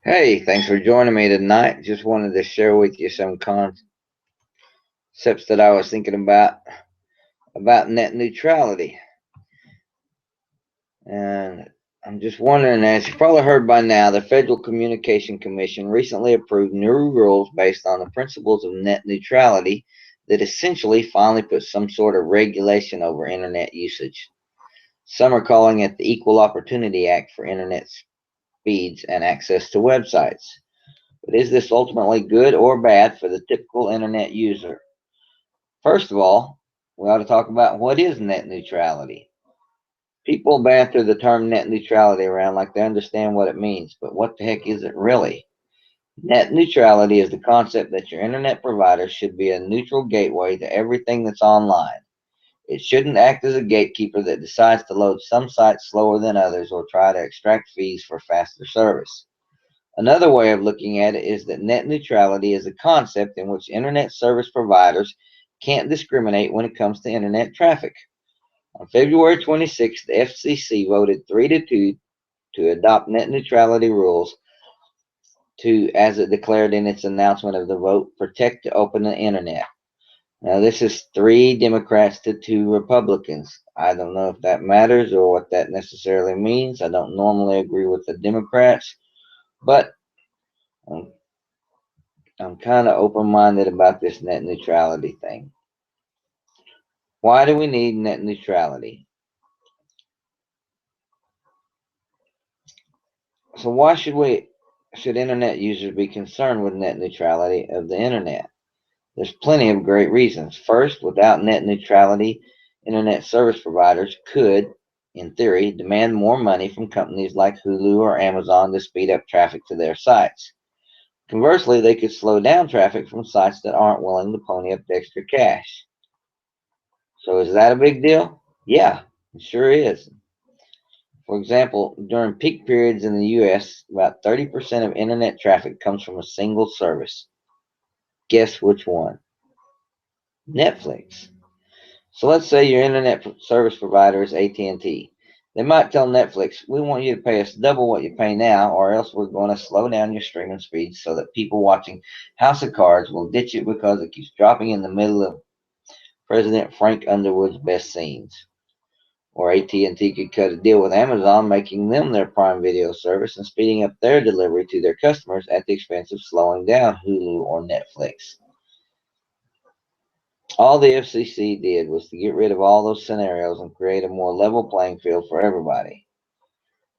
Hey, thanks for joining me tonight. Just wanted to share with you some concepts that I was thinking about net neutrality. And I'm just wondering, as you've probably heard by now, the Federal Communication Commission recently approved new rules based on the principles of net neutrality that essentially finally put some sort of regulation over internet usage. Some are calling it the Equal Opportunity Act for internet speeds and access to websites. But is this ultimately good or bad for the typical internet user? First of all, we ought to talk about what is net neutrality. People banter the term net neutrality around like they understand what it means, but what the heck is it really? Net neutrality is the concept that your internet provider should be a neutral gateway to everything that's online. It shouldn't act as a gatekeeper that decides to load some sites slower than others or try to extract fees for faster service. Another way of looking at it is that net neutrality is a concept in which internet service providers can't discriminate when it comes to internet traffic. On February 26th, the FCC voted 3 to 2 to adopt net neutrality rules to, as it declared in its announcement of the vote, protect the open internet. Now, this is 3 Democrats to 2 Republicans. I don't know if that matters or what that necessarily means. I don't normally agree with the Democrats, but I'm I'm kind of open-minded about this net neutrality thing. Why do we need net neutrality? So why should internet users be concerned with net neutrality of the internet? There's plenty of great reasons. First, without net neutrality, internet service providers could, in theory, demand more money from companies like Hulu or Amazon to speed up traffic to their sites. Conversely, they could slow down traffic from sites that aren't willing to pony up the extra cash. So is that a big deal? Yeah, it sure is. For example, during peak periods in the US, about 30% of internet traffic comes from a single service. Guess which one? Netflix. So let's say your internet service provider is AT&T. They might tell Netflix, "We want you to pay us double what you pay now, or else we're going to slow down your streaming speeds so that people watching House of Cards will ditch it because it keeps dropping in the middle of President Frank Underwood's best scenes." Or AT&T could cut a deal with Amazon, making them their Prime Video service and speeding up their delivery to their customers at the expense of slowing down Hulu or Netflix. All the FCC did was to get rid of all those scenarios and create a more level playing field for everybody.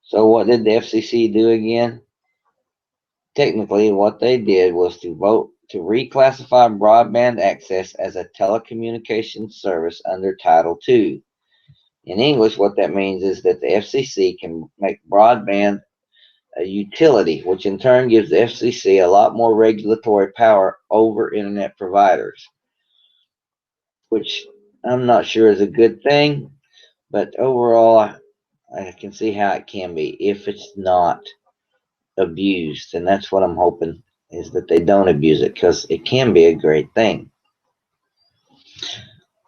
So what did the FCC do again? Technically, what they did was to vote to reclassify broadband access as a telecommunications service under Title II. In English, what that means is that the FCC can make broadband a utility, which in turn gives the FCC a lot more regulatory power over internet providers, which I'm not sure is a good thing, but overall, I can see how it can be if it's not abused, and that's what I'm hoping is that they don't abuse it because it can be a great thing.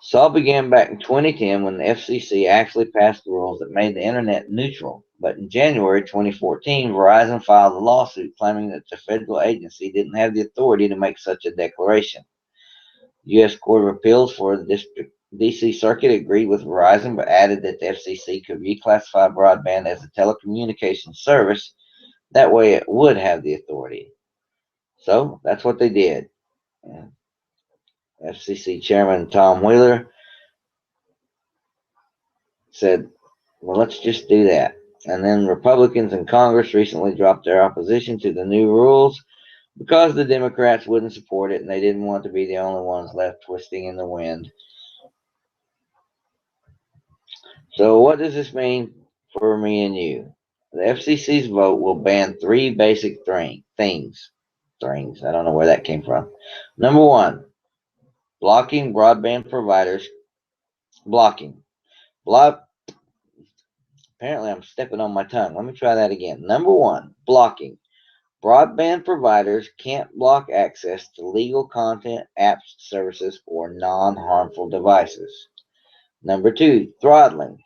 So all began back in 2010 when the FCC actually passed the rules that made the internet neutral. But in January 2014, Verizon filed a lawsuit claiming that the federal agency didn't have the authority to make such a declaration. The U.S. Court of Appeals for the D.C. Circuit agreed with Verizon but added that the FCC could reclassify broadband as a telecommunications service. That way it would have the authority. So that's what they did. FCC Chairman Tom Wheeler said, "Well, let's just do that." And then Republicans in Congress recently dropped their opposition to the new rules because the Democrats wouldn't support it and they didn't want to be the only ones left twisting in the wind. So, what does this mean for me and you? The FCC's vote will ban 3 basic things. Things. I don't know where that came from. Number one, blocking broadband providers. Blocking. Block. Apparently, I'm stepping on my tongue. Let me try that again. Number one, blocking. Broadband providers can't block access to legal content, apps, services, or non-harmful devices. Number two, throttling.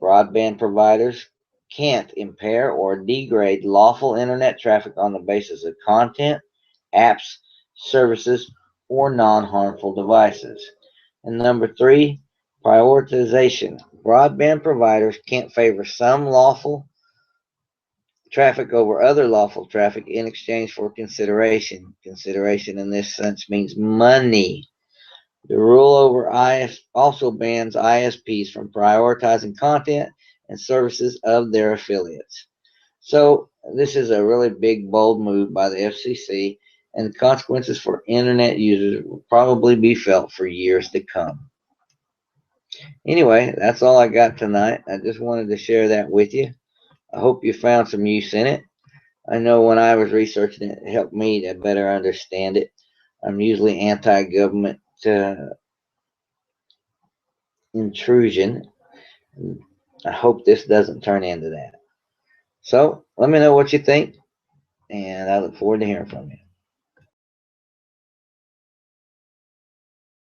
Broadband providers can't impair or degrade lawful internet traffic on the basis of content, apps, services, or non-harmful devices. And number three, prioritization. Broadband providers can't favor some lawful traffic over other lawful traffic in exchange for consideration. Consideration in this sense means money. The rule over IS also bans ISPs from prioritizing content and services of their affiliates. So this is a really big, bold move by the FCC, and the consequences for internet users will probably be felt for years to come. Anyway, that's all I got tonight. I just wanted to share that with you. I hope you found some use in it. I know when I was researching it, it helped me to better understand it. I'm usually anti-government intrusion. I hope this doesn't turn into that. So let me know what you think, and I look forward to hearing from you.